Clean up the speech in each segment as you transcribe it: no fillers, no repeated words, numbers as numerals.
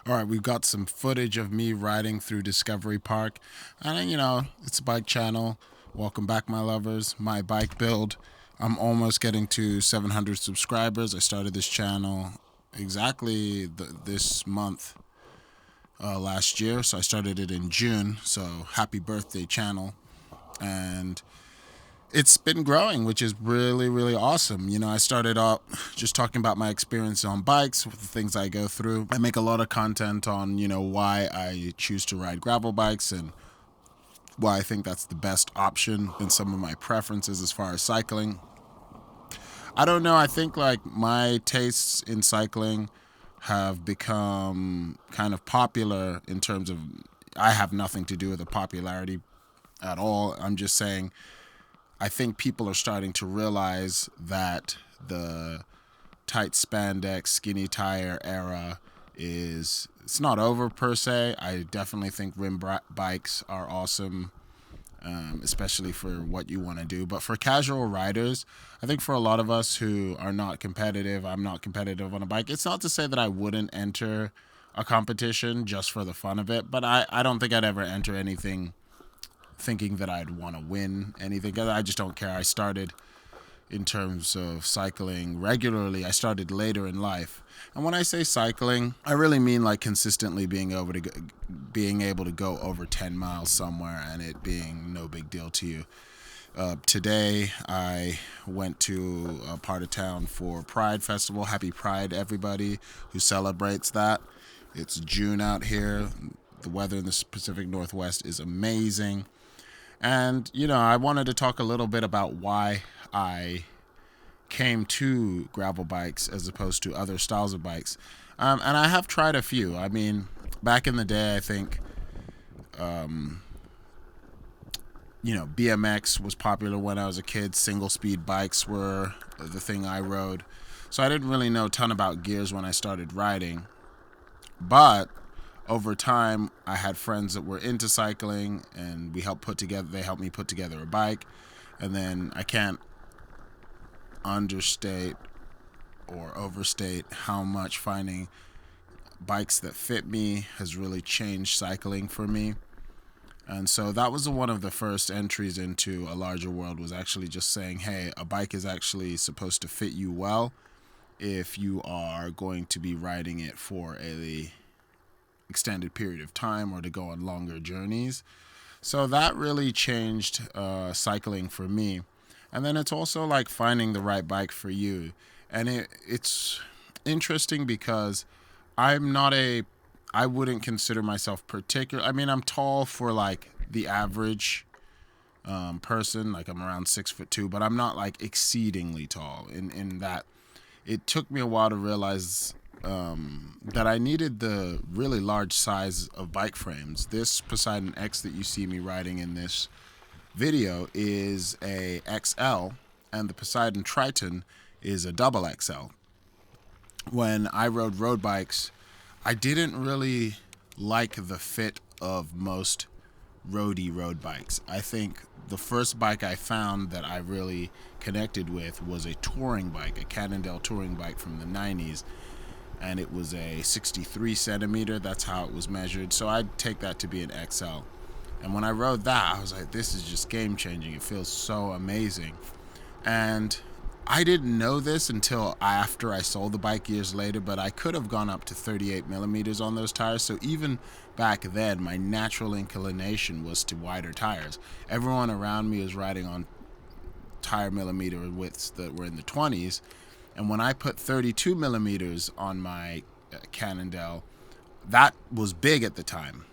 All right, we've got some footage of me riding through Discovery Park. And, it's a bike channel. Welcome back, my lovers. My bike build. I'm almost getting to 700 subscribers. I started this channel exactly this month last year. So I started it in June. So happy birthday, channel. And it's been growing, which is really, really awesome. I started out just talking about my experience on bikes, the things I go through. I make a lot of content on, why I choose to ride gravel bikes and why I think that's the best option and some of my preferences as far as cycling. I don't know. I think like my tastes in cycling have become kind of popular in terms of I have nothing to do with the popularity at all. I'm just saying I think people are starting to realize that the tight spandex, skinny tire era it's not over per se. I definitely think bikes are awesome, especially for what you want to do. But for casual riders, I think for a lot of us who are not competitive, I'm not competitive on a bike. It's not to say that I wouldn't enter a competition just for the fun of it, but I don't think I'd ever enter anything thinking that I'd want to win anything. I just don't care. I started in terms of cycling regularly. I started later in life. And when I say cycling, I really mean like consistently being able to go over 10 miles somewhere and it being no big deal to you. Today, I went to a part of town for Pride Festival. Happy Pride, everybody who celebrates that. It's June out here. The weather in the Pacific Northwest is amazing. And, I wanted to talk a little bit about why I came to gravel bikes as opposed to other styles of bikes. And I have tried a few. I mean, back in the day, I think, BMX was popular when I was a kid. Single speed bikes were the thing I rode. So I didn't really know a ton about gears when I started riding. But over time, I had friends that were into cycling, and they helped me put together a bike. And then I can't understate or overstate how much finding bikes that fit me has really changed cycling for me. And so that was one of the first entries into a larger world, was actually just saying, hey, a bike is actually supposed to fit you well if you are going to be riding it for a extended period of time or to go on longer journeys. So that really changed cycling for me. And then it's also like finding the right bike for you. And it's interesting because I wouldn't consider myself particular. I mean, I'm tall for like the average person. Like I'm around 6'2", but I'm not like exceedingly tall in that it took me a while to realize that I needed the really large size of bike frames. This Poseidon X that you see me riding in this video is a XL, and the Poseidon Triton is a double XL. When I rode road bikes, I didn't really like the fit of most roadie road bikes. I think the first bike I found that I really connected with was a touring bike, a Cannondale touring bike from the 90s. And it was a 63 centimeter. That's how it was measured. So I'd take that to be an XL. And when I rode that, I was like, this is just game changing. It feels so amazing. And I didn't know this until after I sold the bike years later, but I could have gone up to 38 millimeters on those tires. So even back then, my natural inclination was to wider tires. Everyone around me was riding on tire millimeter widths that were in the 20s. And when I put 32 millimeters on my Cannondale, that was big at the time.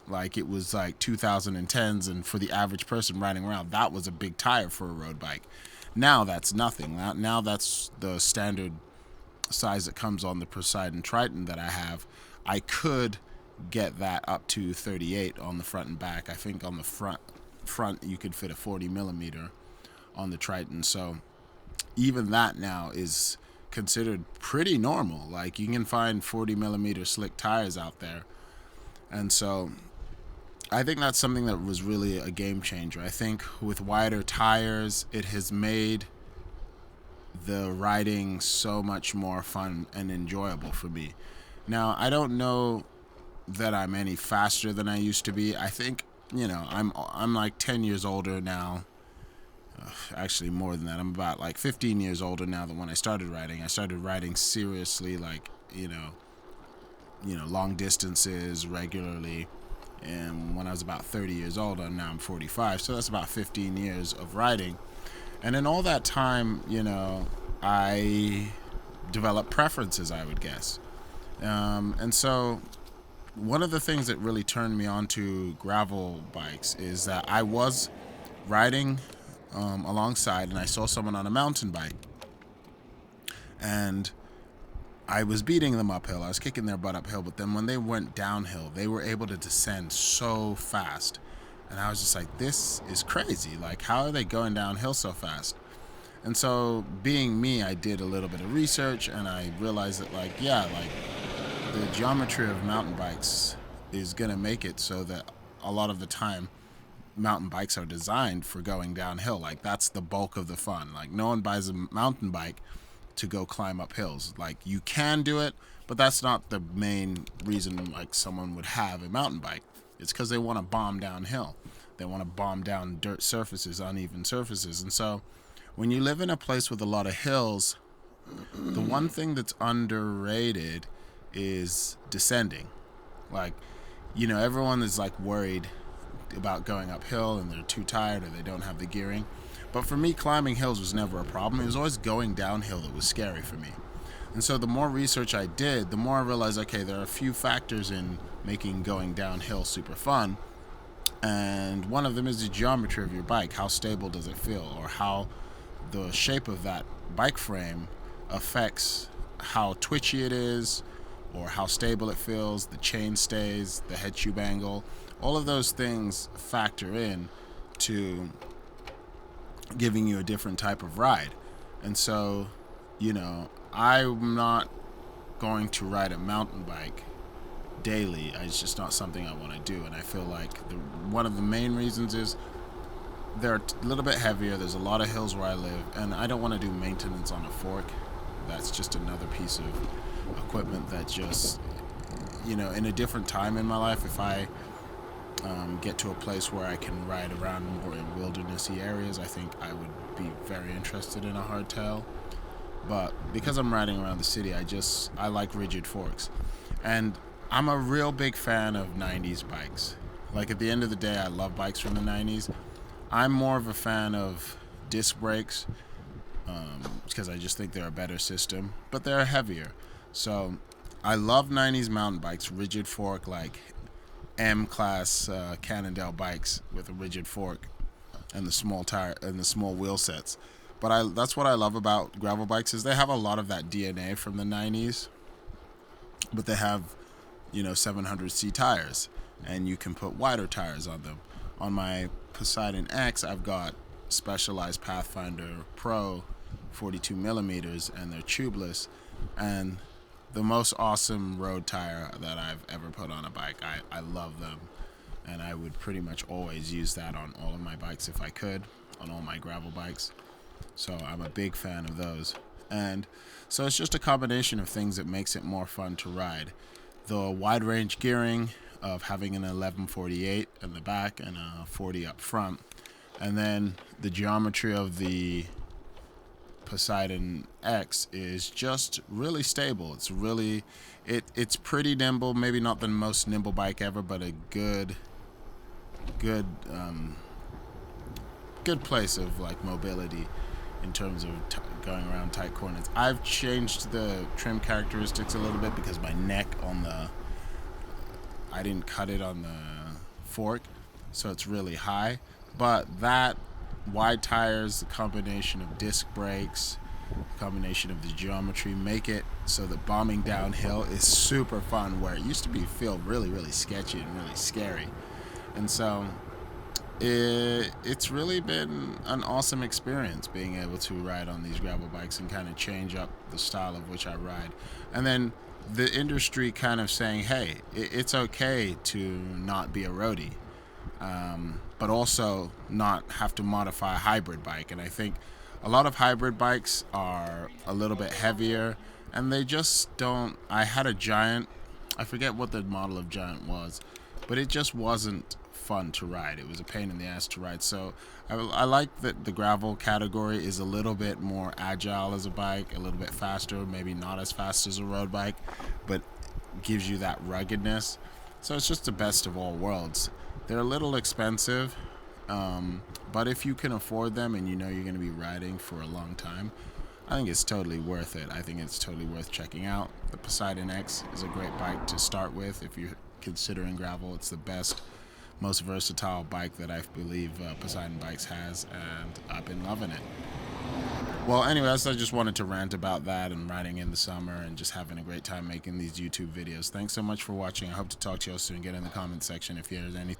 Like it was like 2010s, and for the average person riding around, that was a big tire for a road bike. Now that's nothing. Now that's the standard size that comes on the Poseidon Triton that I have. I could get that up to 38 on the front and back. I think on the front you could fit a 40 millimeter on the Triton. So even that now is considered pretty normal. Like you can find 40 millimeter slick tires out there. And so I think that's something that was really a game changer. I think with wider tires, it has made the riding so much more fun and enjoyable for me. Now, I don't know that I'm any faster than I used to be. I think, I'm like 10 years older now. Actually, more than that. I'm about like 15 years older now than when I started riding. I started riding seriously, like, long distances regularly. And when I was about 30 years old, and now I'm 45, so that's about 15 years of riding. And in all that time, I developed preferences, I would guess. And so one of the things that really turned me on to gravel bikes is that I was riding alongside, and I saw someone on a mountain bike, and I was beating them uphill. I was kicking their butt uphill, but then when they went downhill, they were able to descend so fast. And I was just like, this is crazy. Like, how are they going downhill so fast? And so, being me, I did a little bit of research, and I realized that, the geometry of mountain bikes is going to make it so that a lot of the time, mountain bikes are designed for going downhill. Like, that's the bulk of the fun. Like, no one buys a mountain bike to go climb up hills. Like, you can do it, but that's not the main reason like someone would have a mountain bike. It's because they want to bomb downhill. They want to bomb down dirt surfaces, uneven surfaces. And so when you live in a place with a lot of hills, the one thing that's underrated is descending. Like, everyone is like worried about going uphill and they're too tired or they don't have the gearing. But for me, climbing hills was never a problem. It was always going downhill that was scary for me. And so the more research I did, the more I realized, okay, there are a few factors in making going downhill super fun. And one of them is the geometry of your bike. How stable does it feel? Or how the shape of that bike frame affects how twitchy it is, or how stable it feels, the chain stays, the head tube angle. All of those things factor in to giving you a different type of ride. And so, I'm not going to ride a mountain bike daily. It's just not something I want to do. And I feel like one of the main reasons is they're a little bit heavier. There's a lot of hills where I live, and I don't want to do maintenance on a fork. That's just another piece of equipment that just, in a different time in my life, if I get to a place where I can ride around more in wildernessy areas, I think I would be very interested in a hardtail. But because I'm riding around the city, I like rigid forks. And I'm a real big fan of 90s bikes. Like, at the end of the day, I love bikes from the 90s. I'm more of a fan of disc brakes because I just think they're a better system, but they're heavier. So I love 90s mountain bikes, rigid fork, like M-class Cannondale bikes with a rigid fork and the small tire and the small wheel sets. But that's what I love about gravel bikes is they have a lot of that DNA from the 90s, but they have 700C tires, and you can put wider tires on them. On my Poseidon X, I've got Specialized Pathfinder Pro 42 millimeters, and they're tubeless, and the most awesome road tire that I've ever put on a bike. I love them, and I would pretty much always use that on all of my bikes if I could, on all my gravel bikes. So I'm a big fan of those. And so it's just a combination of things that makes it more fun to ride. The wide range gearing of having an 1148 in the back and a 40 up front, and then the geometry of the Poseidon X is just really stable. It's really it's pretty nimble. Maybe not the most nimble bike ever, but a good place of like mobility in terms of going around tight corners. I've changed the trim characteristics a little bit because my neck I didn't cut it on the fork, so it's really high. But that wide tires, the combination of disc brakes, combination of the geometry make it so that bombing downhill is super fun, where it used to feel really, really sketchy and really scary. And so it's really been an awesome experience being able to ride on these gravel bikes and kind of change up the style of which I ride. And then the industry kind of saying, hey, it's okay to not be a roadie, but also not have to modify a hybrid bike. And I think a lot of hybrid bikes are a little bit heavier, and they just don't. I had a Giant I forget what the model of Giant was, but it just wasn't fun to ride. It was a pain in the ass to ride. So I like that the gravel category is a little bit more agile as a bike, a little bit faster, maybe not as fast as a road bike, but gives you that ruggedness. So it's just the best of all worlds. They're a little expensive, but if you can afford them and you know you're going to be riding for a long time, I think it's totally worth it. I think it's totally worth checking out. The Poseidon X is a great bike to start with if you're considering gravel. It's the best, most versatile bike that I believe Poseidon Bikes has, and I've been loving it. Well, anyways, I just wanted to rant about that and riding in the summer and just having a great time making these YouTube videos. Thanks so much for watching. I hope to talk to you all soon. Get in the comment section if there's anything